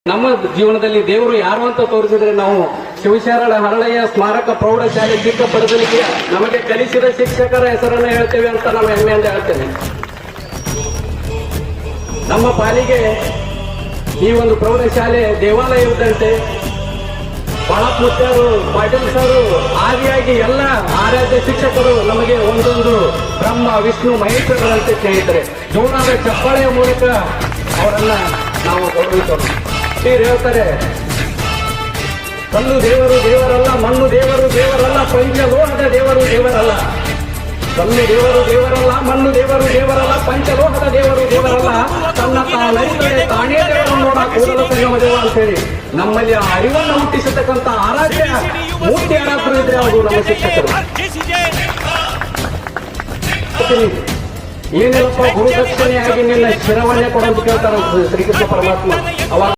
ನಮ್ಮ ಜೀವನದಲ್ಲಿ ದೇವರು ಯಾರು ಅಂತ ತೋರಿಸಿದ್ರೆ ನಾವು ಶಿವಶರಣ ಹರಳಯ್ಯ ಸ್ಮಾರಕ ಪ್ರೌಢಶಾಲೆ ಚಿಕ್ಕಪಡದಲ್ಲಿಗೆ ನಮಗೆ ಕಲಿಸಿದ ಶಿಕ್ಷಕರ ಹೆಸರನ್ನು ಹೇಳ್ತೇವೆ ಅಂತ ನಾವು ಹೆಮ್ಮೆಯಿಂದ ಹೇಳ್ತೇವೆ. ನಮ್ಮ ಪಾಲಿಗೆ ಈ ಒಂದು ಪ್ರೌಢಶಾಲೆ ದೇವಾಲಯ ಇದ್ದಂತೆ ಬಾಳಪ್ಪ ಪಾಟೀಲ್ ಸರು ಆದಿಯಾಗಿ ಎಲ್ಲ ಆರಾಧ್ಯ ಶಿಕ್ಷಕರು ನಮಗೆ ಒಂದೊಂದು ಬ್ರಹ್ಮ ವಿಷ್ಣು ಮಹೇಶ್ವರರಂತೆ ಸ್ನೇಹಿತರೆ. ಜೋರಾದ ಚಪ್ಪಾಳೆಯ ಮೂಲಕ ಅವರನ್ನ ನಾವು ಗೌರವಿಸೋಣ. ಹೇಳ್ತಾರೆ, ಕಲ್ಲು ದೇವರು ದೇವರಲ್ಲ, ಮಣ್ಣು ದೇವರು ದೇವರಲ್ಲ, ಪಂಚಲೋಹದ ದೇವರು ದೇವರಲ್ಲ. ಕಲ್ಲು ದೇವರು ದೇವರಲ್ಲ, ಮಣ್ಣು ದೇವರು ದೇವರಲ್ಲ, ಪಂಚಲೋಹದ ದೇವರು ದೇವರಲ್ಲ, ತನ್ನ ತಾನೈತರೆ ತಾನೇ ದೇವರನ್ನು ನೋಡ ಕೂಡಲ ಸಂಗಮ ದೇವ ಅಂತೇಳಿ ನಮ್ಮಲ್ಲಿ ಆ ಅರಿವನ್ನು ಹುಟ್ಟಿಸತಕ್ಕಂಥ ಆರಾಧ್ಯ ಮೂರ್ತಿ ಯಾರಾದ್ರೂ ಇದ್ರೆ ಅವರು ನಮ್ಮ ಶಿಕ್ಷಕರು. ಏನಿಲ್ಲಪ್ಪ ಗುರುದಕ್ಷಿಣೆಯಾಗಿ ನಿನ್ನ ಶಿರವನ್ನೇ ಕೊಡಂತ ಕೇಳ್ತಾರ ಶ್ರೀಕೃಷ್ಣ ಪರಮಾತ್ಮ. ಅವಾಗ